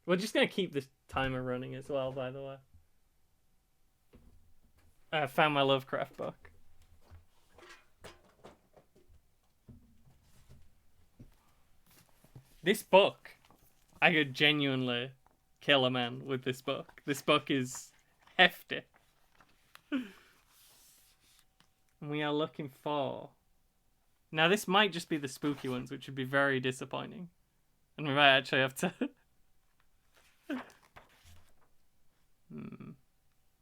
We're just gonna keep this timer running as well, by the way. I found my Lovecraft book. This book, I could genuinely kill a man with this book. This book is hefty. And we are looking for... Now, this might just be the spooky ones, which would be very disappointing. And we might actually have to...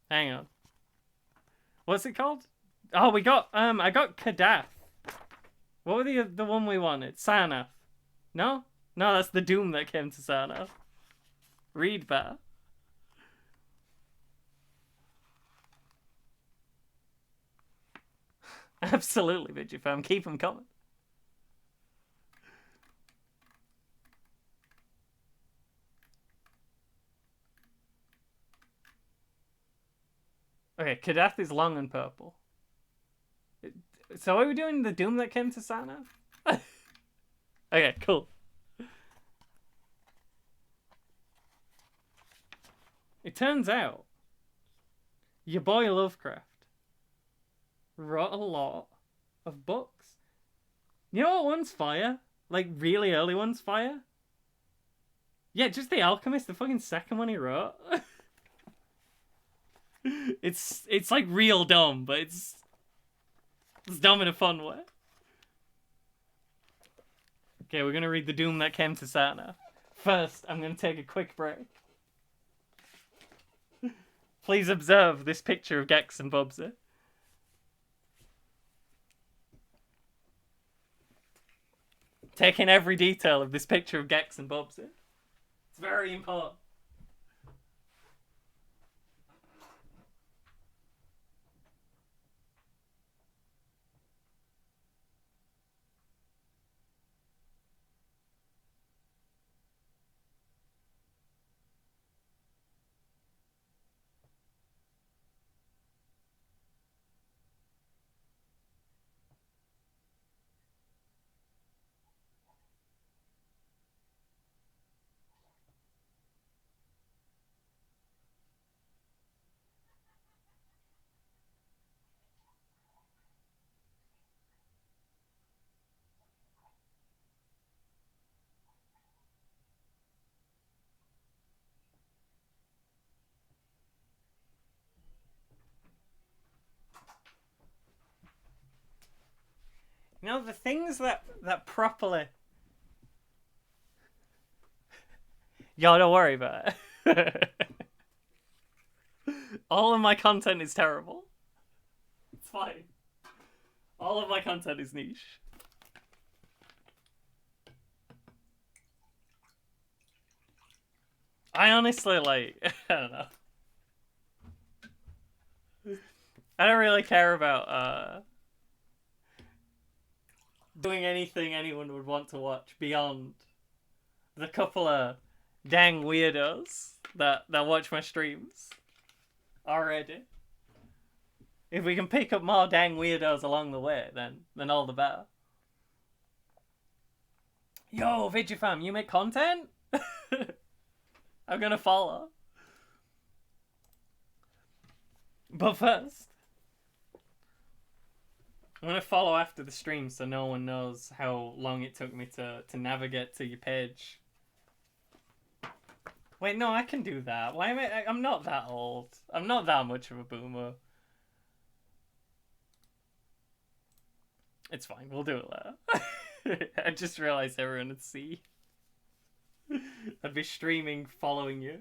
Hang on. What's it called? Oh, we got... I got Kadath. What were the one we wanted? Sarnath. No? No, that's the Doom that came to Sarnath. Read better. Absolutely, Vigifam. Keep them coming. Okay, Kadath is long and purple. So are we doing the Doom that came to Sarnath? Okay, cool. It turns out your boy Lovecraft wrote a lot of books. You know what one's fire? Like, really early one's fire? Yeah, just The Alchemist, the fucking second one he wrote. It's like real dumb, but it's dumb in a fun way. Okay, we're gonna read The Doom That Came to Sarnath. First, I'm gonna take a quick break. Please observe this picture of Gex and Bubsy. Taking every detail of this picture of Gex and Bubsy. It's very important. You know, the things that properly... Yo, don't worry about it. All of my content is terrible. It's fine. All of my content is niche. I honestly, like... I don't know. I don't really care about, doing anything anyone would want to watch beyond the couple of dang weirdos that watch my streams already. If we can pick up more dang weirdos along the way, then all the better. Yo, Vigifam, you make content? I'm gonna follow. But first, I'm gonna follow after the stream so no one knows how long it took me to navigate to your page. Wait, no, I can do that. Why am I'm not that old. I'm not that much of a boomer. It's fine, we'll do it later. I just realized everyone would see. I'd be streaming following you.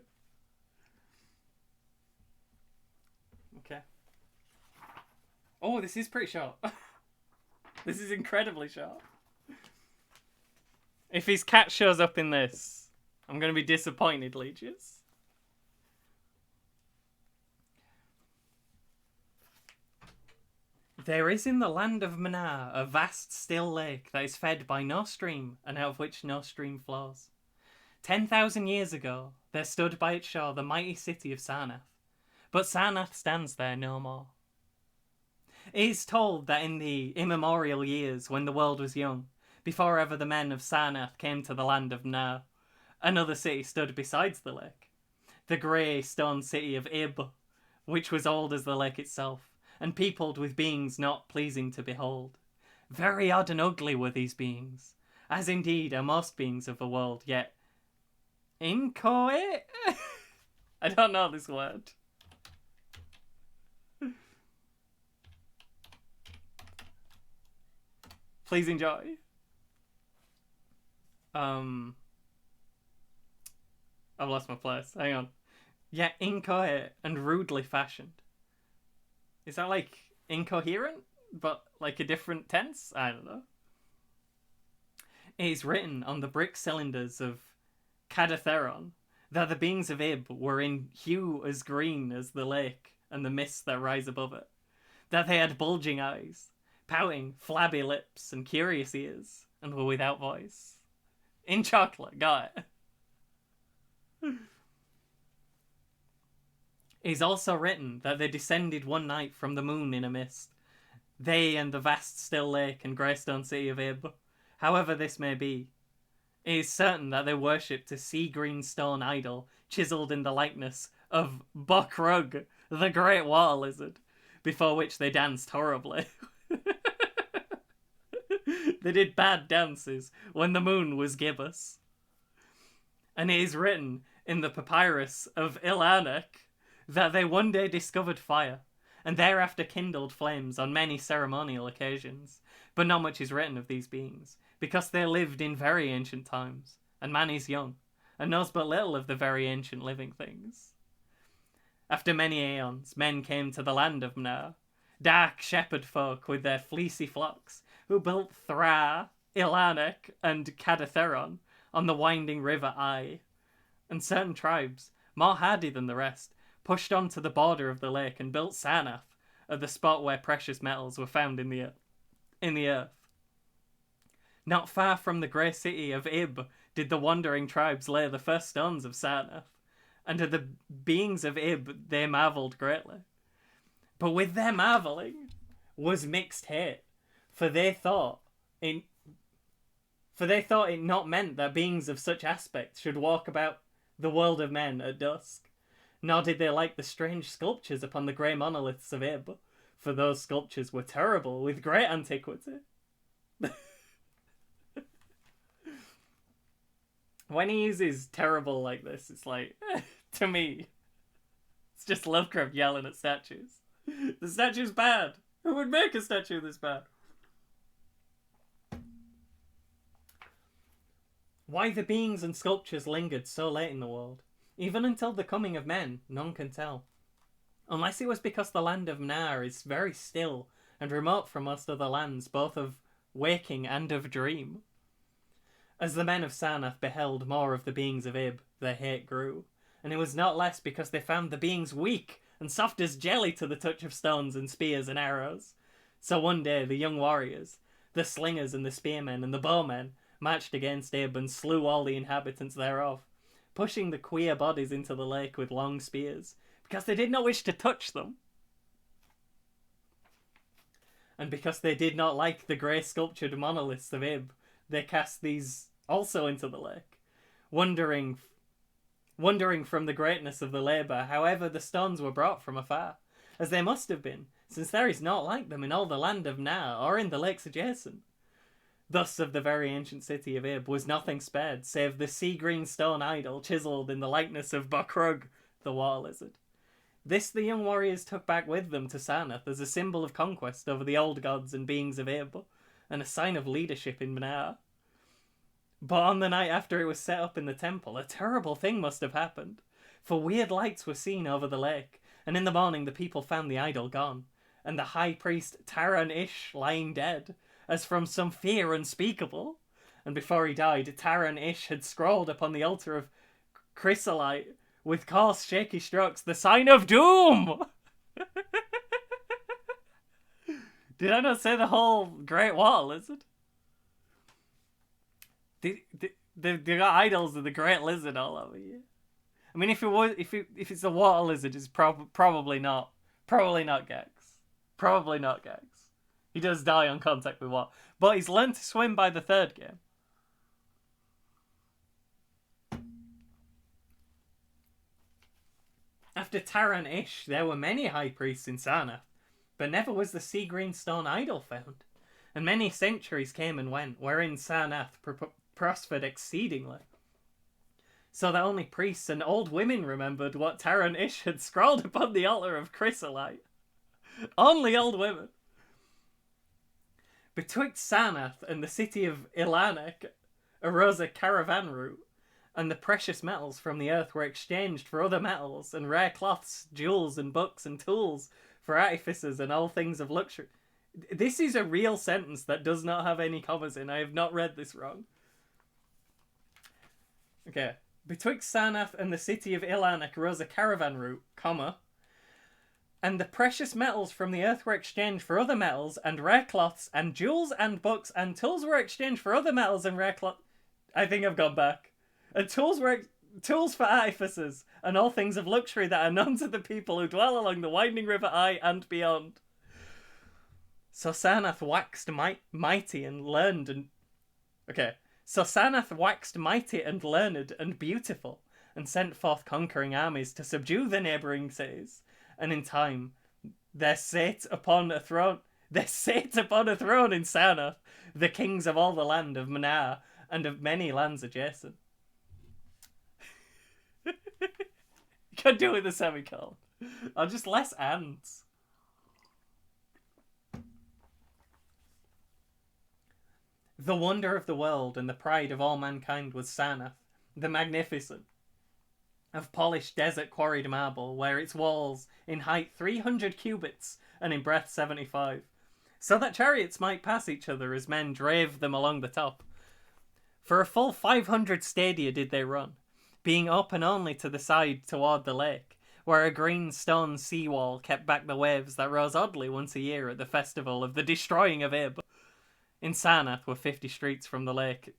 Okay. Oh, this is pretty short. This is incredibly short. If his cat shows up in this, I'm going to be disappointed, Leeches. There is in the land of Manar a vast still lake that is fed by no stream and out of which no stream flows. 10,000 years ago, there stood by its shore the mighty city of Sarnath, but Sarnath stands there no more. It is told that in the immemorial years when the world was young, before ever the men of Sarnath came to the land of Nar, another city stood besides the lake, the grey stone city of Ib, which was old as the lake itself, and peopled with beings not pleasing to behold. Very odd and ugly were these beings, as indeed are most beings of the world, yet inchoate? I don't know this word. Please enjoy. I've lost my place. Hang on. Yeah, inchoate and rudely fashioned. Is that like incoherent, but like a different tense? I don't know. It is written on the brick cylinders of Cadatheron that the beings of Ib were in hue as green as the lake and the mists that rise above it. That they had bulging eyes, pouting, flabby lips, and curious ears, and were without voice. In chocolate, got it. It is also written that they descended one night from the moon in a mist, they and the vast still lake and greystone city of Ib. However this may be, it is certain that they worshipped a sea-green stone idol chiselled in the likeness of Bokrug, the great water lizard, before which they danced horribly. They did bad dances when the moon was gibbous. And it is written in the papyrus of Ilanek that they one day discovered fire, and thereafter kindled flames on many ceremonial occasions. But not much is written of these beings, because they lived in very ancient times, and man is young, and knows but little of the very ancient living things. After many aeons, men came to the land of Mnar, dark shepherd folk with their fleecy flocks, who built Thra, Ilanek, and Cadatheron on the winding river Ai. And certain tribes, more hardy than the rest, pushed on to the border of the lake and built Sarnath at the spot where precious metals were found in the earth. Not far from the grey city of Ib did the wandering tribes lay the first stones of Sarnath, and at the beings of Ib they marvelled greatly. But with their marvelling was mixed hate, for they thought it not meant that beings of such aspect should walk about the world of men at dusk. Nor did they like the strange sculptures upon the grey monoliths of Ib, for those sculptures were terrible with great antiquity. When he uses terrible like this, it's like, to me, it's just Lovecraft yelling at statues. The statue's bad. Who would make a statue this bad? Why the beings and sculptures lingered so late in the world, even until the coming of men, none can tell. Unless it was because the land of Mnar is very still and remote from most other lands, both of waking and of dream. As the men of Sarnath beheld more of the beings of Ib, their hate grew, and it was not less because they found the beings weak and soft as jelly to the touch of stones and spears and arrows. So one day the young warriors, the slingers and the spearmen and the bowmen, marched against Ib and slew all the inhabitants thereof, pushing the queer bodies into the lake with long spears, because they did not wish to touch them. And because they did not like the grey sculptured monoliths of Ib, they cast these also into the lake, wondering from the greatness of the labour, however the stones were brought from afar, as they must have been, since there is naught like them in all the land of Mnar, or in the lakes adjacent. Thus of the very ancient city of Ib was nothing spared, save the sea-green stone idol chiselled in the likeness of Bokrug, the water lizard. This the young warriors took back with them to Sarnath as a symbol of conquest over the old gods and beings of Ib, and a sign of leadership in Mnar. But on the night after it was set up in the temple, a terrible thing must have happened, for weird lights were seen over the lake, and in the morning the people found the idol gone, and the high priest Taran Ish lying dead, as from some fear unspeakable. And before he died, Taran Ish had scrawled upon the altar of chrysolite, with coarse shaky strokes, the sign of doom! Did I not say the whole great water lizard? They've got idols of the great lizard all over here. I mean, if it's the water lizard, it's probably not Gex. Probably not Gex. He does die on contact with water, but he's learned to swim by the third game. After Taran-Ish, there were many high priests in Sarnath, but never was the sea green stone idol found. And many centuries came and went, wherein Sarnath prospered exceedingly. So that only priests and old women remembered what Taran-Ish had scrawled upon the altar of chrysolite. Only old women. Betwixt Sarnath and the city of Ilanek arose a caravan route, and the precious metals from the earth were exchanged for other metals, and rare cloths, jewels, and books, and tools for artificers and all things of luxury. This is a real sentence that does not have any commas in. I have not read this wrong. Okay. Betwixt Sarnath and the city of Ilanek arose a caravan route, comma, and the precious metals from the earth were exchanged for other metals, and rare cloths, and jewels, and books, and tools were exchanged for other metals and rare cloths. I think I've gone back. And tools for artificers, and all things of luxury that are known to the people who dwell along the winding river Eye and beyond. So Sarnath waxed mighty and learned and... Okay. So Sarnath waxed mighty and learned and beautiful, and sent forth conquering armies to subdue the neighbouring cities. And in time, there sate upon a throne in Sarnath the kings of all the land of Manar and of many lands adjacent. You can't do it with a semicolon. Or just less ants. The wonder of the world and the pride of all mankind was Sarnath, the magnificent, of polished desert quarried marble, where its walls, in height 300 cubits and in breadth 75, so that chariots might pass each other as men drave them along the top. For a full 500 stadia did they run, being open only to the side toward the lake, where a green stone seawall kept back the waves that rose oddly once a year at the festival of the destroying of Ib. In Sarnath were 50 streets from the lake.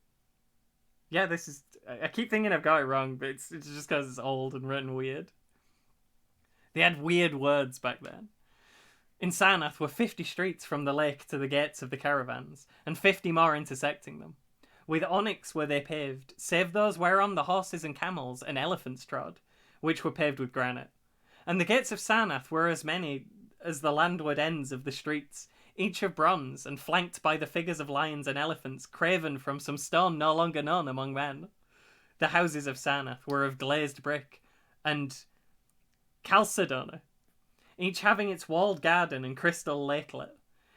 Yeah, this is... I keep thinking I've got it wrong, but it's just because it's old and written weird. They had weird words back then. In Sarnath were 50 streets from the lake to the gates of the caravans, and 50 more intersecting them. With onyx were they paved, save those whereon the horses and camels and elephants trod, which were paved with granite. And the gates of Sarnath were as many as the landward ends of the streets, each of bronze, and flanked by the figures of lions and elephants, graven from some stone no longer known among men. The houses of Sarnath were of glazed brick and chalcedony, each having its walled garden and crystal lakelet.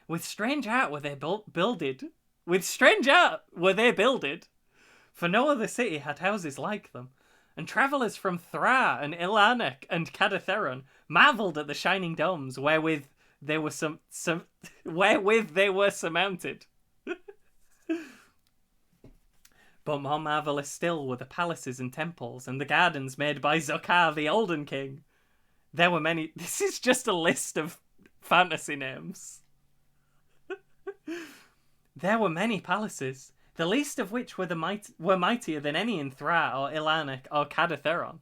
With strange art were they builded. With strange art were they builded, for no other city had houses like them. And travellers from Thra and Ilanek and Cadatheron marvelled at the shining domes wherewith they were surmounted. But more marvellous still were the palaces and temples and the gardens made by Zokar the Olden King. There were many... This is just a list of fantasy names. There were many palaces, the least of which were mightier than any in Thra or Ilanek or Cadatheron.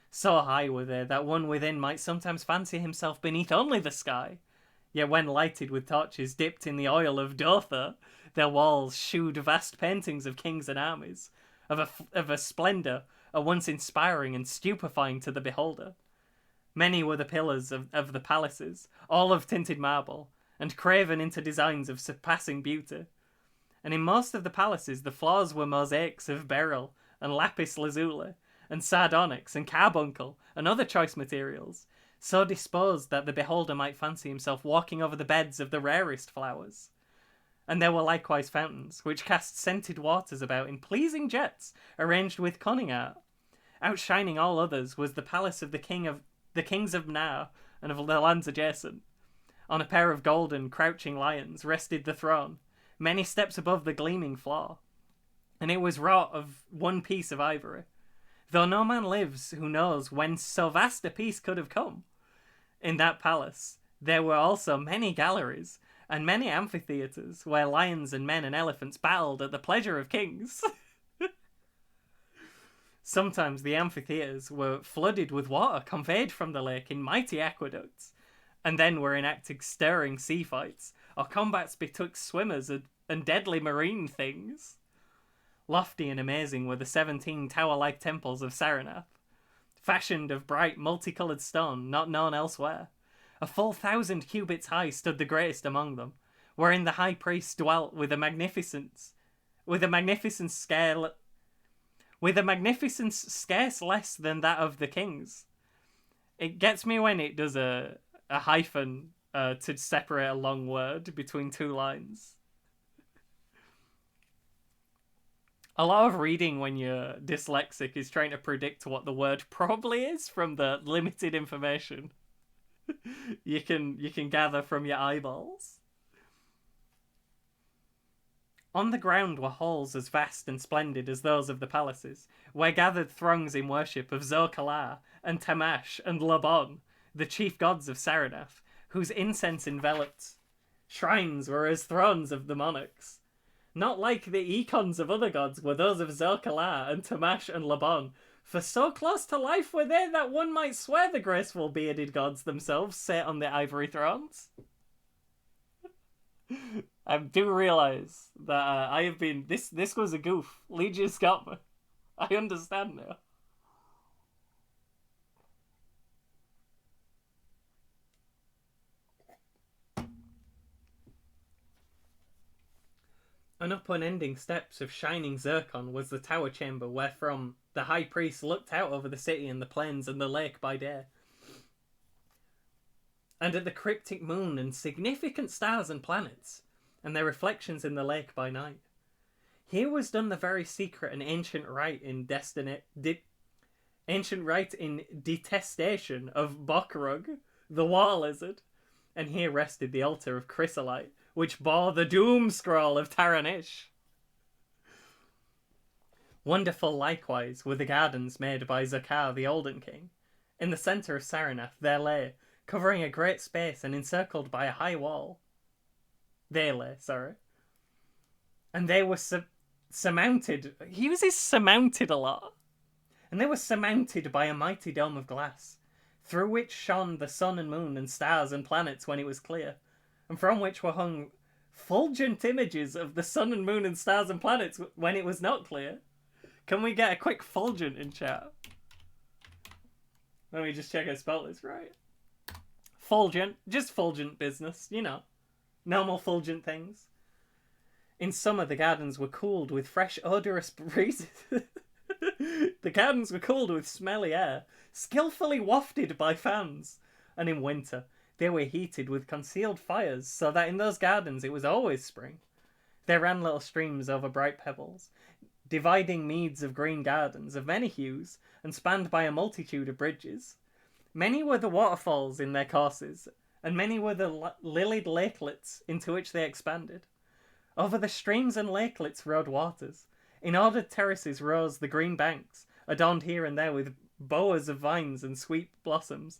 So high were they that one within might sometimes fancy himself beneath only the sky. Yet when lighted with torches dipped in the oil of Dotha, their walls shewed vast paintings of kings and armies, of a splendour at once inspiring and stupefying to the beholder. Many were the pillars of the palaces, all of tinted marble, and graven into designs of surpassing beauty. And in most of the palaces the floors were mosaics of beryl and lapis lazuli, and sardonyx and carbuncle, and other choice materials, so disposed that the beholder might fancy himself walking over the beds of the rarest flowers. And there were likewise fountains, which cast scented waters about in pleasing jets, arranged with cunning art. Outshining all others was the palace of the kings of Mnar and of the lands adjacent. On a pair of golden, crouching lions rested the throne, many steps above the gleaming floor, and it was wrought of one piece of ivory, though no man lives who knows whence so vast a piece could have come. In that palace there were also many galleries, and many amphitheatres, where lions and men and elephants battled at the pleasure of kings. Sometimes the amphitheatres were flooded with water conveyed from the lake in mighty aqueducts, and then were enacted stirring sea fights, or combats betwixt swimmers and deadly marine things. Lofty and amazing were the 17 tower-like temples of Sarnath, fashioned of bright, multicoloured stone not known elsewhere. A full 1,000 cubits high stood the greatest among them, wherein the high priest dwelt with a magnificence scarce less than that of the kings. It gets me when it does a hyphen to separate a long word between two lines. A lot of reading when you're dyslexic is trying to predict what the word probably is from the limited information you can gather from your eyeballs. On the ground were halls as vast and splendid as those of the palaces, where gathered throngs in worship of Zor-Kalar and Tamash and Labon, the chief gods of Saranath, whose incense enveloped shrines were as thrones of the monarchs. Not like the icons of other gods were those of Zor-Kalar and Tamash and Labon, for so close to life were they that one might swear the graceful bearded gods themselves sat on their ivory thrones. I do realise that I have been... This was a goof. Legion's got me. I understand now. On up unending steps of shining zircon was the tower chamber wherefrom the high priest looked out over the city and the plains and the lake by day, and at the cryptic moon and significant stars and planets, and their reflections in the lake by night. Here was done the very secret and ancient rite in detestation of Bokrug, the water lizard, and here rested the altar of chrysolite, which bore the doom scroll of Taranish. Wonderful likewise were the gardens made by Zakar the Olden King. In the centre of Saranath there lay, covering a great space and encircled by a high wall. And they were surmounted... He uses surmounted a lot. And they were surmounted by a mighty dome of glass, through which shone the sun and moon and stars and planets when it was clear, and from which were hung fulgent images of the sun and moon and stars and planets when it was not clear. Can we get a quick fulgent in chat? Let me just check I spelled this right. Fulgent, just fulgent business, you know. Normal fulgent things. In summer the gardens were cooled with fresh odorous breezes. The gardens were cooled with smelly air, skillfully wafted by fans. And in winter they were heated with concealed fires, so that in those gardens it was always spring. There ran little streams over bright pebbles, dividing meads of green gardens of many hues, and spanned by a multitude of bridges. Many were the waterfalls in their courses, and many were the lilied lakelets into which they expanded. Over the streams and lakelets rode waters. In ordered terraces rose the green banks, adorned here and there with bowers of vines and sweet blossoms,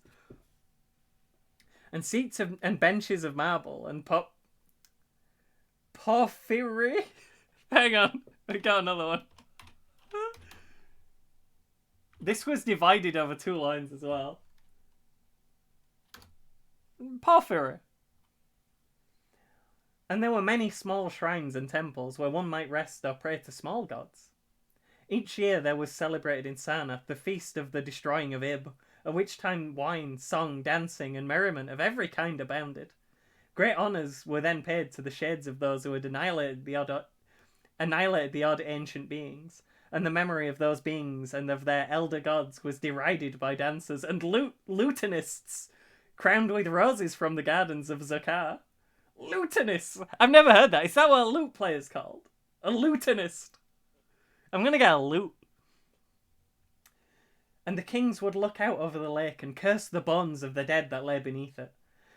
and seats and benches of marble and porphyry. Hang on, we got another one. This was divided over two lines as well. Porphyry. And there were many small shrines and temples where one might rest or pray to small gods. Each year there was celebrated in Sarnath the feast of the destroying of Ib, at which time wine, song, dancing, and merriment of every kind abounded. Great honours were then paid to the shades of those who had annihilated the odd ancient beings, and the memory of those beings and of their elder gods was derided by dancers and lutanists, crowned with roses from the gardens of Zakar. Lutanist! I've never heard that. Is that what a lute player's called? A lutanist. I'm gonna get a lute. And the kings would look out over the lake and curse the bones of the dead that lay beneath it.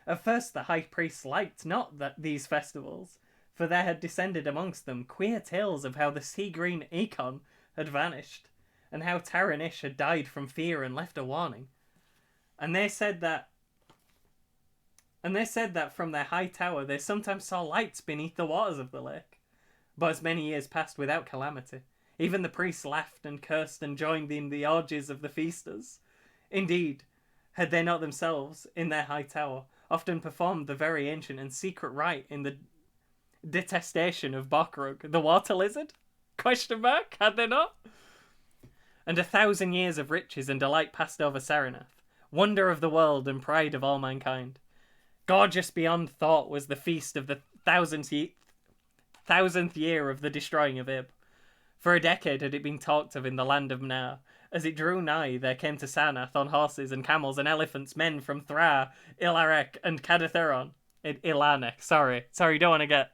At first the high priests liked not these festivals, for there had descended amongst them queer tales of how the sea-green Econ had vanished, and how Taranish had died from fear and left a warning. And they said that from their high tower they sometimes saw lights beneath the waters of the lake. But as many years passed without calamity, even the priests laughed and cursed and joined in the orgies of the feasters. Indeed, had they not themselves, in their high tower, often performed the very ancient and secret rite in the detestation of Bokrug, the water lizard? Question mark? Had they not? And 1,000 years of riches and delight passed over Saranath, wonder of the world and pride of all mankind. Gorgeous beyond thought was the feast of the thousandth year of the destroying of Ib. For a decade had it been talked of in the land of Mnar. As it drew nigh, there came to Sarnath on horses and camels and elephants men from Thra, Ilarek, and Cadatheron. Ilanek, sorry, don't want to get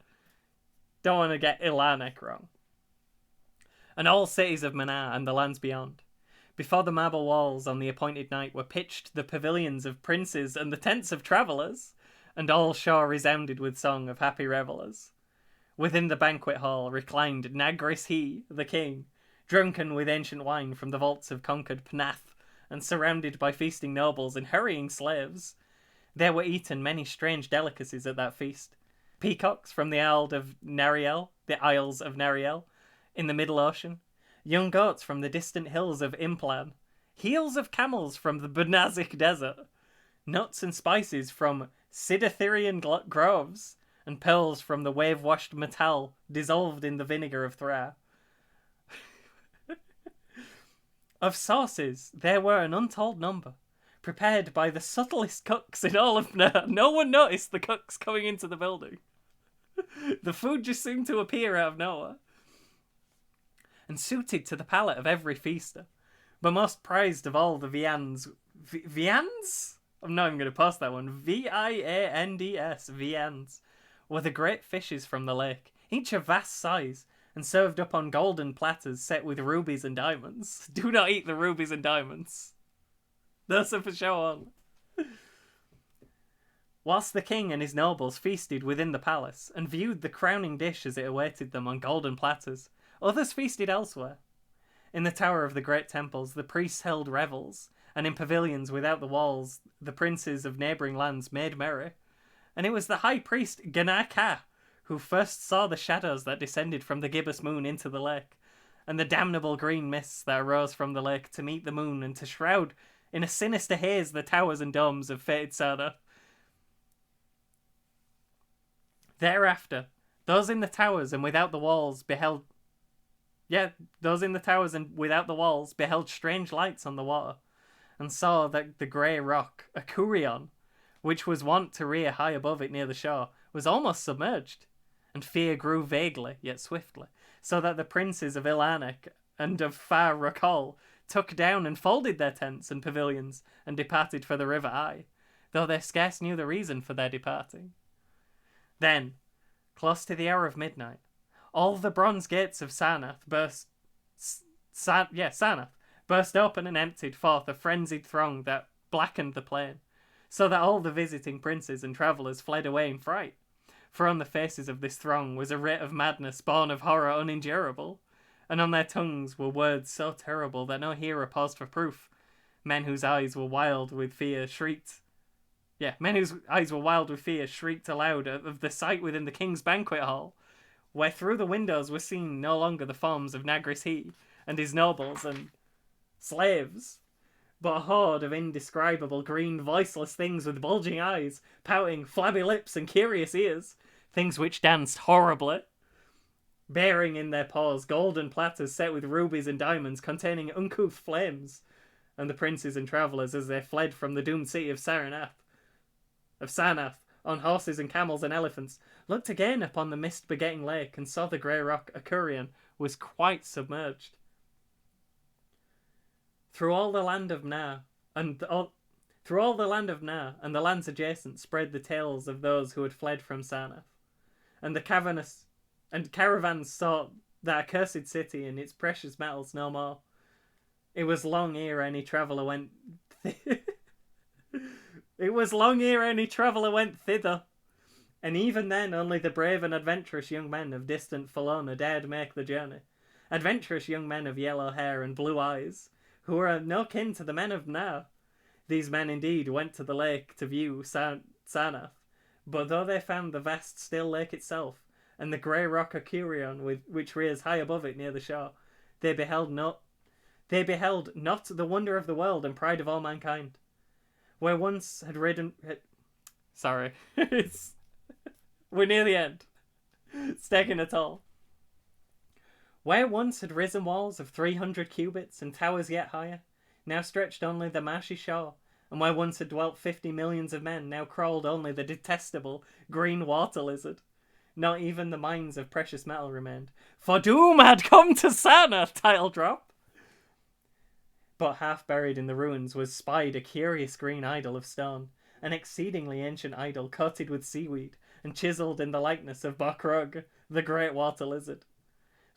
Ilanek wrong. And all cities of Mnar and the lands beyond. Before the marble walls on the appointed night were pitched the pavilions of princes and the tents of travellers, and all shore resounded with song of happy revellers. Within the banquet hall reclined Nagris he, the king, drunken with ancient wine from the vaults of conquered Pnath, and surrounded by feasting nobles and hurrying slaves. There were eaten many strange delicacies at that feast. Peacocks from the Isles of Nariel, in the middle ocean, young goats from the distant hills of Implan, heels of camels from the Benazik desert, nuts and spices from Sidathirian groves, and pearls from the wave-washed metal dissolved in the vinegar of Thra. Of sauces there were an untold number, prepared by the subtlest cooks in all of Mnar. No one noticed the cooks coming into the building. The food just seemed to appear out of nowhere, and suited to the palate of every feaster. But most prized of all the viands... Viands? I'm not even going to pass that one. Viands. Viands. Were the great fishes from the lake, each of vast size, and served up on golden platters set with rubies and diamonds. Do not eat the rubies and diamonds. Those are for show on. Whilst the king and his nobles feasted within the palace, and viewed the crowning dish as it awaited them on golden platters, others feasted elsewhere. In the tower of the great temples, the priests held revels, and in pavilions without the walls, the princes of neighbouring lands made merry. And it was the high priest Ganaka who first saw the shadows that descended from the gibbous moon into the lake, and the damnable green mists that arose from the lake to meet the moon and to shroud in a sinister haze the towers and domes of fated Sarnath. Thereafter, those in the towers and without the walls beheld strange lights on the water, and saw that the grey rock, Akurion, which was wont to rear high above it near the shore, was almost submerged, and fear grew vaguely, yet swiftly, so that the princes of Ilanek and of Far Rakol took down and folded their tents and pavilions, and departed for the River Ai, though they scarce knew the reason for their departing. Then, close to the hour of midnight, all the bronze gates of Sarnath burst open and emptied forth a frenzied throng that blackened the plain, so that all the visiting princes and travellers fled away in fright. For on the faces of this throng was a writ of madness born of horror unendurable, and on their tongues were words so terrible that no hearer paused for proof. Men whose eyes were wild with fear shrieked aloud of the sight within the king's banquet hall, where through the windows were seen no longer the forms of Nagris he and his nobles and slaves, but a horde of indescribable green voiceless things with bulging eyes, pouting, flabby lips and curious ears, things which danced horribly, bearing in their paws golden platters set with rubies and diamonds containing uncouth flames. And the princes and travellers, as they fled from the doomed city of Sarnath, on horses and camels and elephants, looked again upon the mist-begetting lake and saw the grey rock Akurion was quite submerged. Through all the land of Mnar and the lands adjacent spread the tales of those who had fled from Sarnath, and caravans sought that accursed city and its precious metals no more. It was long ere any traveller went thither, and even then only the brave and adventurous young men of distant Felona dared make the journey. Adventurous young men of yellow hair and blue eyes, who were no kin to the men of Mnar. These men indeed went to the lake to view Sarnath, but though they found the vast still lake itself, and the grey rock Akurion which rears high above it near the shore, they beheld not the wonder of the world and pride of all mankind. Where once had ridden... Sorry. We're near the end. It's taking a toll. Where once had risen walls of 300 cubits and towers yet higher, now stretched only the marshy shore, and where once had dwelt 50 millions of men, now crawled only the detestable green water lizard. Not even the mines of precious metal remained, for doom had come to Sarnath, title drop. But half buried in the ruins was spied a curious green idol of stone, an exceedingly ancient idol coated with seaweed and chiselled in the likeness of Bokrug, the great water lizard.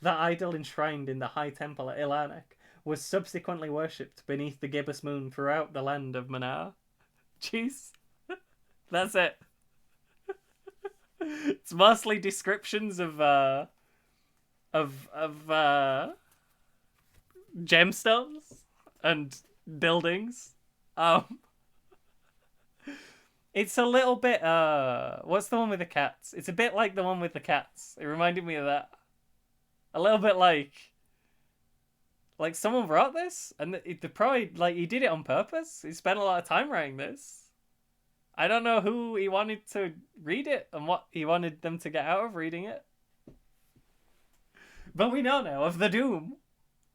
That idol, enshrined in the high temple at Ilanek, was subsequently worshipped beneath the gibbous moon throughout the land of Manar. Jeez. That's it. It's mostly descriptions of gemstones and buildings. It's a little bit what's the one with the cats? It's a bit like the one with the cats. It reminded me of that. A little bit like someone wrote this and they probably he did it on purpose. He spent a lot of time writing this. I don't know who he wanted to read it and what he wanted them to get out of reading it. But we know now of the Doom.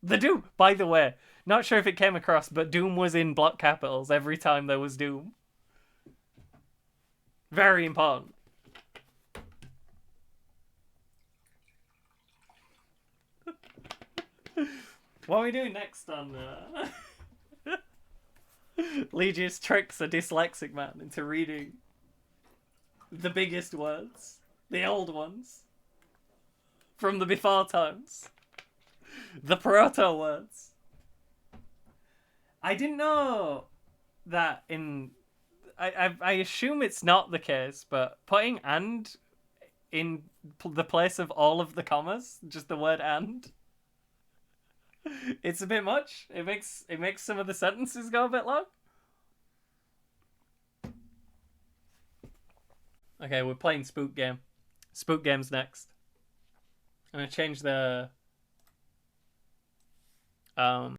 The Doom, by the way. Not sure if it came across, but Doom was in block capitals every time there was Doom. Very important. What are we doing next on... Legius tricks a dyslexic man into reading the biggest words, the old ones, from the before times, the proto words. I didn't know that in... I assume it's not the case, but putting and in the place of all of the commas, just the word and, it's a bit much. It makes some of the sentences go a bit long. Okay, we're playing Spook Game. Spook Game's next. I'm gonna change the